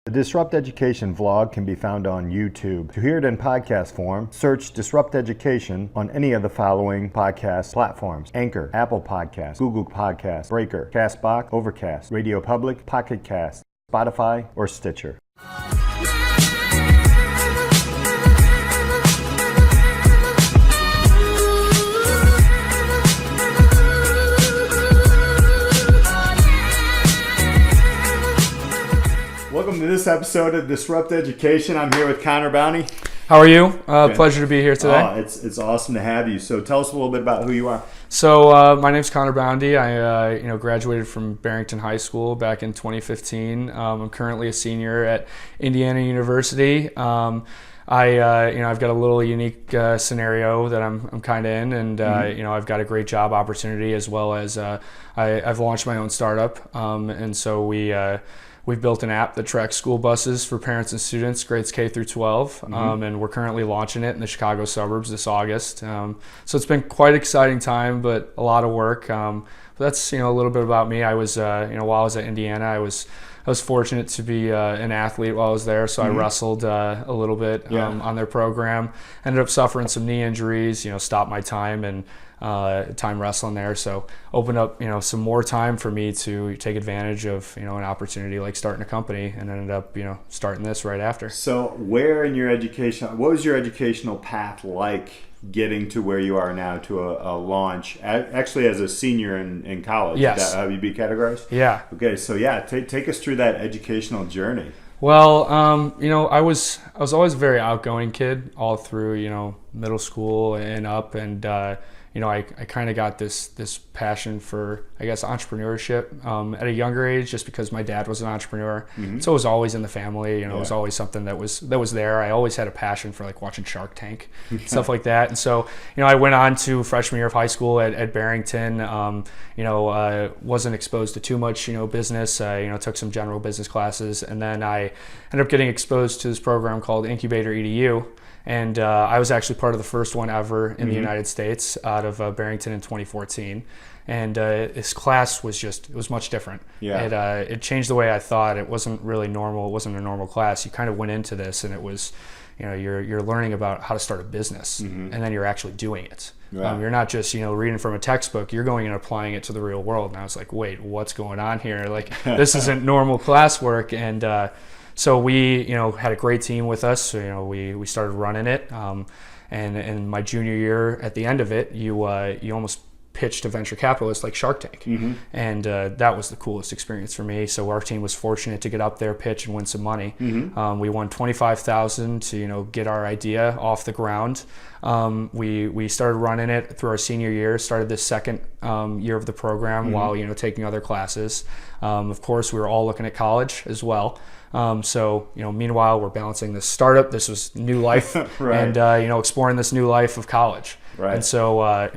The Disrupt Education vlog can be found on YouTube. To hear it in podcast form, search Disrupt Education on any of the following podcast platforms: Anchor, Apple Podcasts, Google Podcasts, Breaker, Castbox, Overcast, Radio Public, Pocket Cast, Spotify, or Stitcher. Welcome to this episode of Disrupt Education. I'm here with Connor Bounty. How are you? Pleasure to be here today. It's awesome to have you. So tell us a little bit about who you are. So my name's Connor Bounty. I graduated from Barrington High School back in 2015. I'm currently a senior at Indiana University. I've got a little unique scenario that I'm kind of in, and I've got a great job opportunity, as well as I've launched my own startup, and so we've built an app that tracks school buses for parents and students, grades K through 12, and we're currently launching it in the Chicago suburbs this August. So it's been quite an exciting time, but a lot of work. But that's a little bit about me. I was while I was at Indiana, I was fortunate to be an athlete while I was there, so I wrestled a little bit on their program. Ended up suffering some knee injuries, stopped my time and time wrestling there, so opened up some more time for me to take advantage of an opportunity like starting a company, and ended up starting this right after. So where in your education, what was your educational path like getting to where you are now, to a launch, actually as a senior in college? Yes. Is that how you'd be categorized? Yeah. Okay, so take us through that educational journey. Well, I was always a very outgoing kid all through middle school and up, and I kind of got this passion for, I guess, entrepreneurship at a younger age, just because my dad was an entrepreneur. So it was always in the family. It was always something that was there. I always had a passion for watching Shark Tank, stuff like that. And so I went on to freshman year of high school at Barrington. Wasn't exposed to too much business. Took some general business classes, and then I ended up getting exposed to this program called Incubator EDU. And I was actually part of the first one ever in the United States out of Barrington in 2014. And this class was much different. Yeah. It changed the way I thought. It wasn't really normal. It wasn't a normal class. You kind of went into this, and it was, you're learning about how to start a business, and then you're actually doing it. Right. You're not just reading from a textbook. You're going and applying it to the real world. And I was like, wait, what's going on here? This isn't normal classwork. And so we, had a great team with us. So, we started running it, and in my junior year, at the end of it, you almost pitched to venture capitalists like Shark Tank, and that was the coolest experience for me. So our team was fortunate to get up there, pitch, and win some money. We won $25,000 to get our idea off the ground. We started running it through our senior year. Started this second year of the program while taking other classes. Of course, we were all looking at college as well. So meanwhile, we're balancing this startup. This was new life, right. And exploring this new life of college. Right. And so I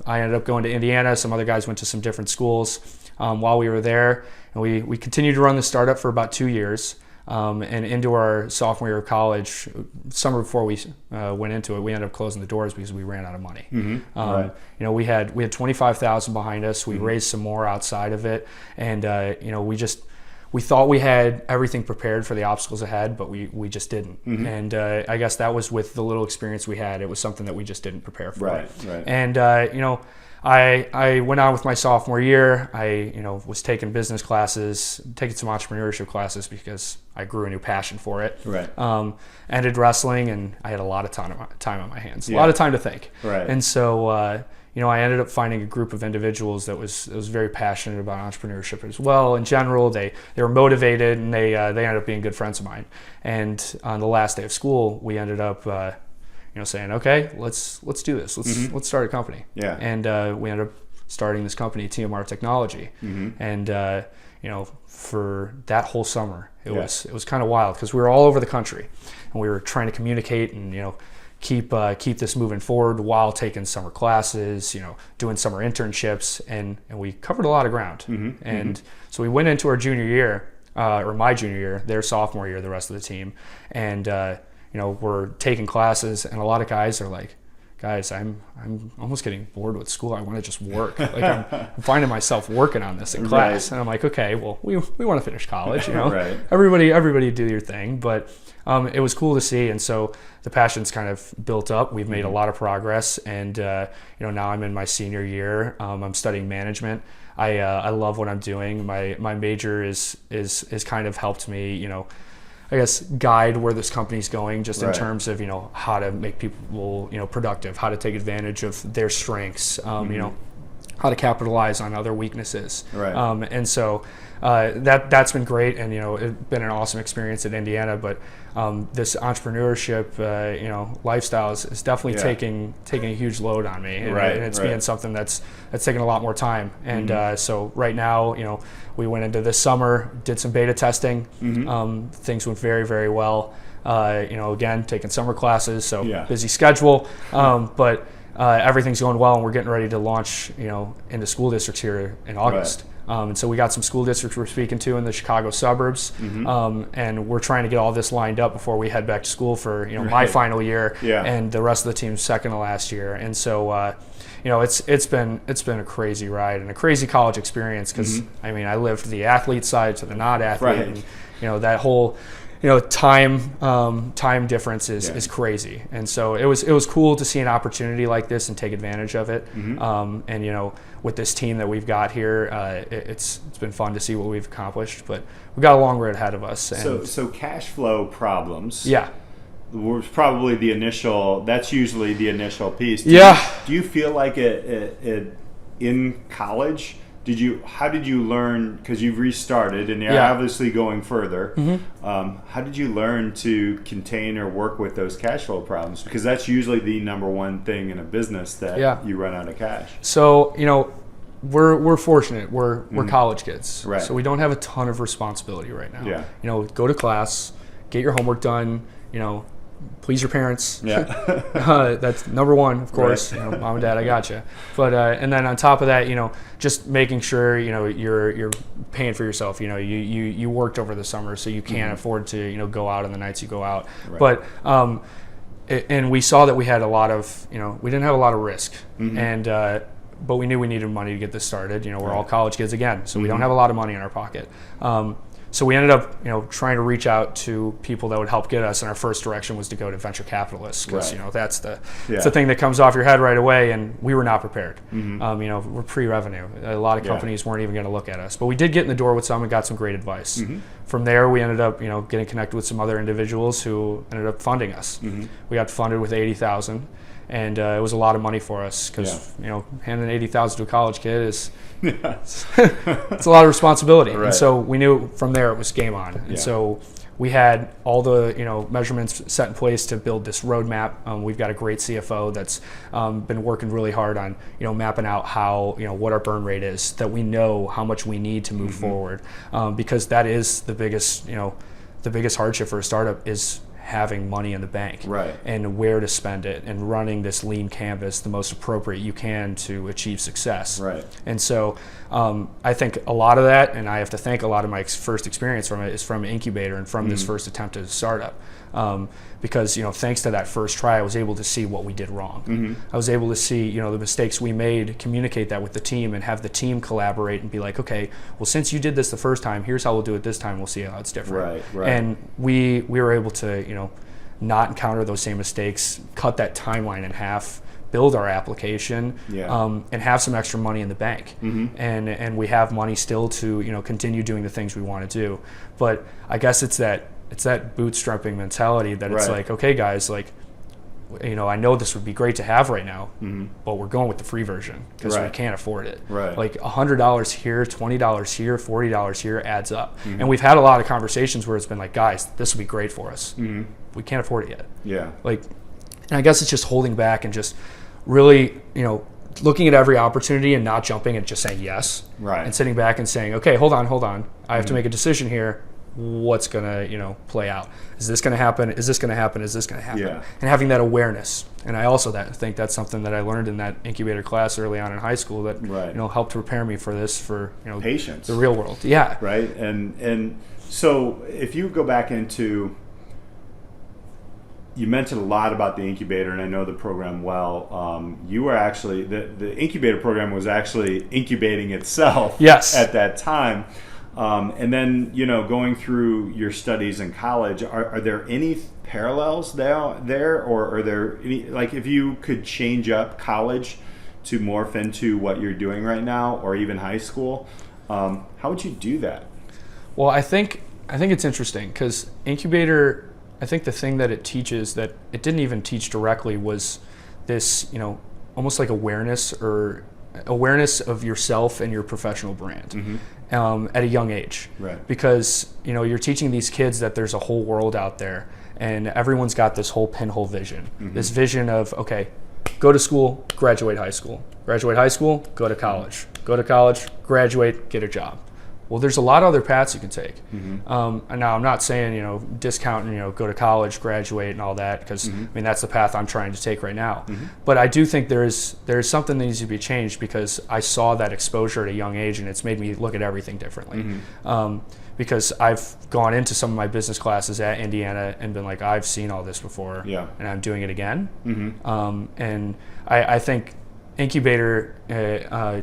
ended up going to Indiana. Some other guys went to some different schools while we were there, and we continued to run the startup for about 2 years. And into our sophomore year of college, summer before we went into it, we ended up closing the doors because we ran out of money. Right. We had $25,000 behind us. We raised some more outside of it, and we thought we had everything prepared for the obstacles ahead, but we just didn't. And I guess that was with the little experience we had. It was something that we just didn't prepare for. Right. And I went on with my sophomore year. I was taking business classes, taking some entrepreneurship classes because I grew a new passion for it. Right. Ended wrestling, and I had a lot of time on my hands, a lot of time to think. Right. And so I ended up finding a group of individuals that was very passionate about entrepreneurship as well. In general, they were motivated, and they ended up being good friends of mine. And on the last day of school, we ended up saying, okay, let's do this. Let's start a company. Yeah. And we ended up starting this company, TMR Technology. And for that whole summer, it was kind of wild, because we were all over the country, and we were trying to communicate and keep this moving forward while taking summer classes, doing summer internships, and we covered a lot of ground. And so we went into our junior year, or my junior year, their sophomore year, the rest of the team, and we're taking classes, and a lot of guys are like, guys, I'm almost getting bored with school. I want to just work. Like I'm finding myself working on this in class, and I'm like, okay, well, we want to finish college, you know. Right. Everybody do your thing, but it was cool to see, and so the passion's kind of built up. We've made a lot of progress, and now I'm in my senior year. I'm studying management. I love what I'm doing. My major is kind of helped me, I guess, guide where this company's going, just in terms of, how to make people, productive, how to take advantage of their strengths, how to capitalize on other weaknesses. Right. And so that's been great, and, it's been an awesome experience at Indiana, but this entrepreneurship, lifestyle is definitely taking a huge load on me, and, and it's being something that's taking a lot more time. And so right now, we went into this summer, did some beta testing. Things went very, very well. Again, taking summer classes, so busy schedule, but everything's going well, and we're getting ready to launch, into school districts here in August. And so we got some school districts we're speaking to in the Chicago suburbs, and we're trying to get all this lined up before we head back to school for my final year, and the rest of the team's second to last year. And so it's been a crazy ride and a crazy college experience, because I lived the athlete side to the not athlete, and that whole time difference is crazy. And so it was cool to see an opportunity like this and take advantage of it. And with this team that we've got here, it's been fun to see what we've accomplished, but we've got a long road ahead of us. And so cash flow problems. Yeah. Was probably that's usually the initial piece. Do you feel like in college, how did you learn, because you've restarted and you're obviously going further, how did you learn to contain or work with those cash flow problems? Because that's usually the number one thing in a business, that you run out of cash. So, we're fortunate. We're college kids. Right. So we don't have a ton of responsibility right now. Go to class, get your homework done, please your parents. That's number one, of course. Mom and dad, I got you. But and then on top of that, just making sure you're paying for yourself. You worked over the summer, so you can't afford to go out on the nights you go out. But and we saw that we had a lot of we didn't have a lot of risk, and but we knew we needed money to get this started. We're all college kids again, so we don't have a lot of money in our pocket. So we ended up, trying to reach out to people that would help get us. And our first direction was to go to venture capitalists, because that's the thing that comes off your head right away. And we were not prepared. We're pre-revenue. A lot of companies weren't even going to look at us, but we did get in the door with some and got some great advice. From there, we ended up, getting connected with some other individuals who ended up funding us. We got funded with $80,000. And it was a lot of money for us, because handing $80,000 to a college kid is it's a lot of responsibility. And so we knew from there it was game on. And so we had all the measurements set in place to build this roadmap. We've got a great CFO that's been working really hard on mapping out how what our burn rate is, that we know how much we need to move forward, because that is the biggest hardship for a startup, is having money in the bank, and where to spend it, and running this lean canvas the most appropriate you can to achieve success. And so I think a lot of that, and I have to thank a lot of my first experience from it, is from Incubator and from this first attempt at a startup. Because thanks to that first try, I was able to see what we did wrong. I was able to see the mistakes we made, communicate that with the team, and have the team collaborate and be like, okay, well, since you did this the first time, here's how we'll do it this time. We'll see how it's different. And we were able to not encounter those same mistakes, cut that timeline in half, build our application, and have some extra money in the bank. And we have money still to continue doing the things we want to do. But I guess it's that bootstrapping mentality that it's like, okay, guys, like, I know this would be great to have right now, but we're going with the free version because we can't afford it. Like $100 here, $20 here, $40 here adds up. And we've had a lot of conversations where it's been like, guys, this would be great for us. We can't afford it yet. Like, and I guess it's just holding back and just really, looking at every opportunity and not jumping and just saying yes. And sitting back and saying, okay, hold on. I have to make a decision here. What's gonna play out? Is this gonna happen? Is this gonna happen? Is this gonna happen? And having that awareness. And I also think that's something that I learned in that incubator class early on in high school that helped prepare me for this, for patience, the real world. And so if you go back into you mentioned a lot about the incubator, and I know the program well. You were actually, the incubator program was actually incubating itself Yes. at that time. And then, going through your studies in college, are there any parallels there, or are there any, like, if you could change up college to morph into what you're doing right now, or even high school, how would you do that? Well, I think it's interesting because incubator, I think the thing that it teaches that it didn't even teach directly was this, almost like awareness of yourself and your professional brand at a young age. Right. Because, you're teaching these kids that there's a whole world out there and everyone's got this whole pinhole vision, this vision of, okay, go to school, graduate high school, go to college, graduate, get a job. Well, there's a lot of other paths you can take. And now I'm not saying, discount and, go to college, graduate and all that, because that's the path I'm trying to take right now. But I do think there is something that needs to be changed because I saw that exposure at a young age and it's made me look at everything differently. Because I've gone into some of my business classes at Indiana and been like, I've seen all this before and I'm doing it again. And I think incubator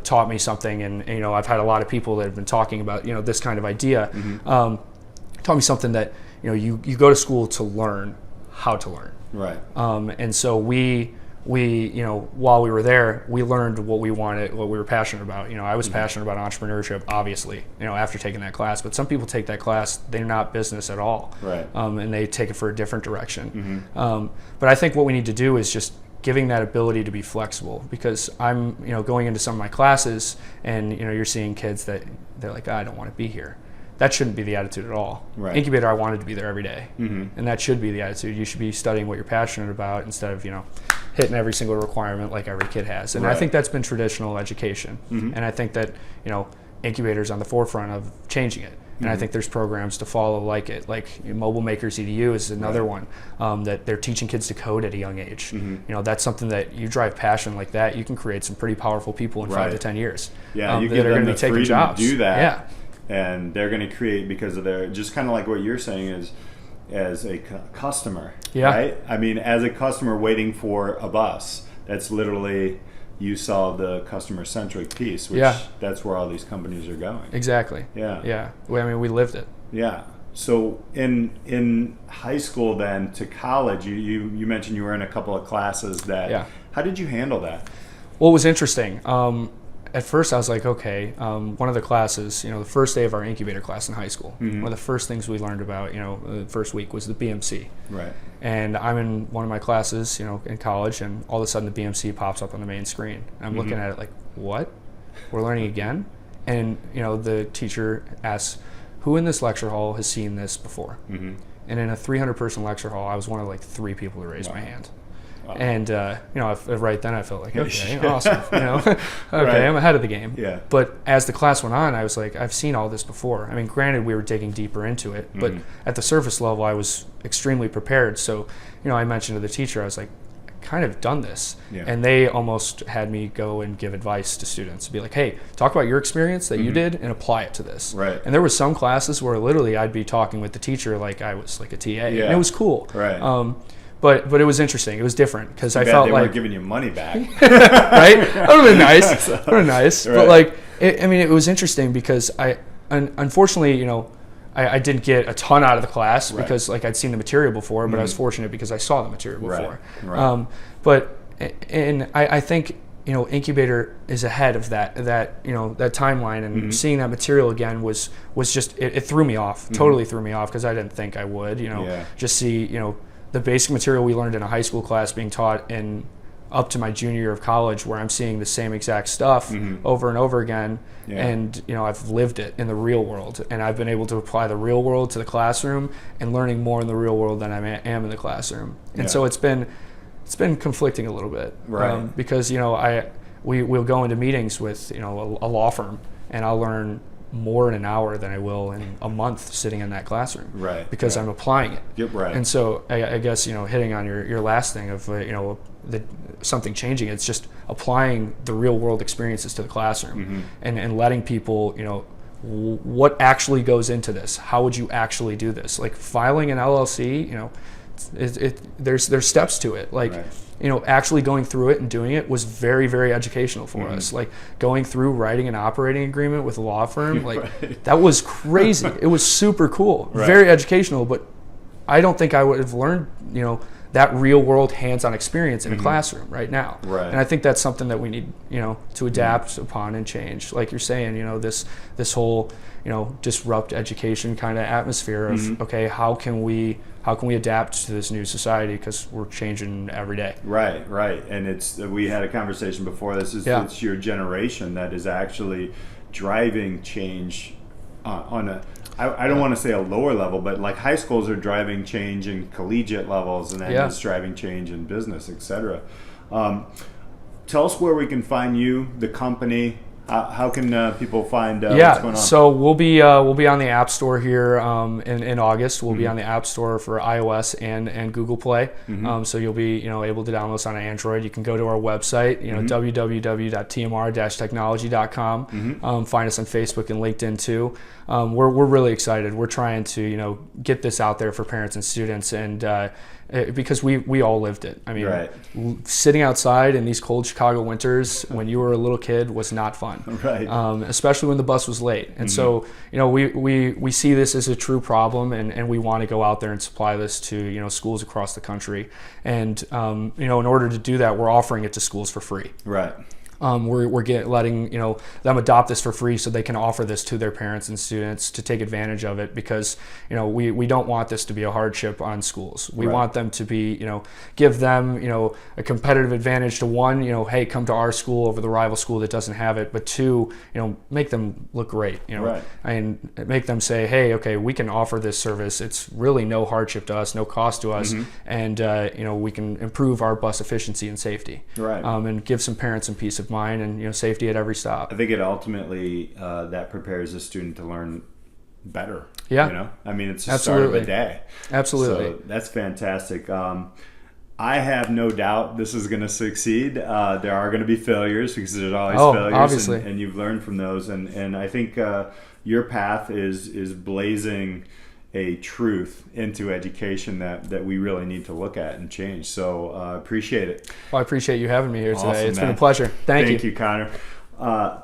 taught me something, and I've had a lot of people that have been talking about this kind of idea. Taught me something that you go to school to learn how to learn. Right. And so we while we were there, we learned what we wanted, what we were passionate about. I was passionate about entrepreneurship, obviously. After taking that class, but some people take that class, they're not business at all. Right. And they take it for a different direction. But I think what we need to do is just giving that ability to be flexible, because I'm going into some of my classes and you're seeing kids that they're like, I don't want to be here. That shouldn't be the attitude at all. Right. Incubator, I wanted to be there every day. And that should be the attitude. You should be studying what you're passionate about instead of hitting every single requirement like every kid has. And I think that's been traditional education. And I think that incubator's on the forefront of changing it. And I think there's programs to follow like it. Like Mobile Makers EDU is another one that they're teaching kids to code at a young age. That's something that you drive passion like that, you can create some pretty powerful people in 5 to 10 years. Yeah, you that give are them going to the be taking freedom jobs. to do that. Yeah. And they're going to create because of their, just kind of like what you're saying is, as a customer, right? As a customer waiting for a bus, that's literally, you saw the customer-centric piece, which that's where all these companies are going. Exactly. Yeah. We lived it. Yeah. So in high school then to college, you mentioned you were in a couple of classes that, how did you handle that? Well, it was interesting. At first I was like, okay, one of the classes, the first day of our incubator class in high school, one of the first things we learned about, the first week was the BMC. Right. And I'm in one of my classes, in college, and all of a sudden the BMC pops up on the main screen. I'm looking at it like, what? We're learning again? And, the teacher asks, who in this lecture hall has seen this before? And in a 300-person lecture hall, I was one of like 3 people to raise my hand. Wow. And right then I felt like, okay, awesome. Okay, I'm ahead of the game. Yeah. But as the class went on, I was like, I've seen all this before. Granted, we were digging deeper into it, but at the surface level, I was extremely prepared. So, I mentioned to the teacher, I was like, I kind of done this. Yeah. And they almost had me go and give advice to students, be like, hey, talk about your experience that you did and apply it to this. Right. And there were some classes where literally I'd be talking with the teacher like I was like a TA. Yeah. And it was cool. Right. But it was interesting. It was different because I felt they like weren't giving you money back, right? That would have been nice. That would have been nice. Right. But it was interesting because unfortunately, I didn't get a ton out of the class because I'd seen the material before, but I was fortunate because I saw the material before. Right. I think incubator is ahead of that timeline, and seeing that material again was just it threw me off. Totally threw me off because I didn't think I would. Just see the basic material we learned in a high school class being taught in up to my junior year of college, where I'm seeing the same exact stuff over and over again. Yeah. And I've lived it in the real world, and I've been able to apply the real world to the classroom and learning more in the real world than I am in the classroom. And so it's been conflicting a little bit, right? Because we'll go into meetings with a law firm, and I'll learn more in an hour than I will in a month sitting in that classroom, right? Because I'm applying it. Yep, right. And so I guess hitting on your last thing of something changing. It's just applying the real world experiences to the classroom and letting people what actually goes into this. How would you actually do this? Like filing an LLC, there's steps to it. Like, Right. you know, actually going through it and doing it was very, very educational for us. Like going through writing an operating agreement with a law firm, like that was crazy. It was super cool, very educational, but I don't think I would have learned, you know, that real world hands-on experience in a classroom right now. Right. And I think that's something that we need, you know, to adapt upon and change. Like you're saying, you know, this whole, you know, disrupt education kind of atmosphere of, okay, how can we adapt to this new society, because we're changing every day. Right. And we had a conversation before this. It's your generation that is actually driving change on a, I don't want to say a lower level, but like high schools are driving change in collegiate levels, and then it's driving change in business, etc. Tell us where we can find you, the company. How can people find what's going on? So we'll be on the App Store here in August. We'll be on the App Store for iOS and Google Play. So you'll be, you know, able to download us on Android. You can go to our website, you know, www.tmr-technology.com. Find us on Facebook and LinkedIn too. We're really excited. We're trying to, you know, get this out there for parents and students, and because we all lived it. I mean, sitting outside in these cold Chicago winters when you were a little kid was not fun. Right. Especially when the bus was late. And so, you know, we see this as a true problem, and we want to go out there and supply this to, you know, schools across the country. And, you know, in order to do that, we're offering it to schools for free. Right. We're letting, you know, them adopt this for free so they can offer this to their parents and students to take advantage of it, because, you know, we don't want this to be a hardship on schools. We want them to be, you know, give them, you know, a competitive advantage to, one, you know, hey, come to our school over the rival school that doesn't have it, but two, you know, make them look great, you know, and make them say, hey, okay, we can offer this service. It's really no hardship to us, no cost to us, and, you know, we can improve our bus efficiency and safety, and give some parents some peace of mind and, you know, safety at every stop. I think it ultimately that prepares the student to learn better. Yeah, you know, I mean, it's the start of a day. Absolutely. So that's fantastic. I have no doubt this is going to succeed. There are going to be failures, because there's always failures, obviously. And you've learned from those. And I think your path is blazing a truth into education that we really need to look at and change. So appreciate it. Well, I appreciate you having me here today. Awesome, it's man. been a pleasure. Thank you, Connor.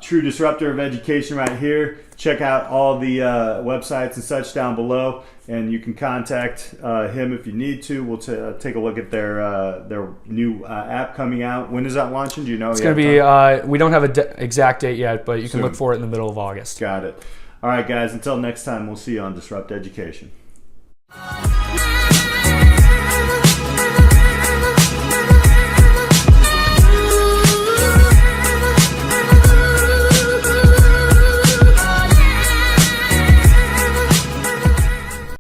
True disruptor of education right here. Check out all the websites and such down below, and you can contact him if you need to. We'll take a look at their new app coming out. When is that launching? Do you know? It's going to be, we don't have an exact date yet, but you can look for it in the middle of August. Got it. All right, guys, until next time, we'll see you on Disrupt Education.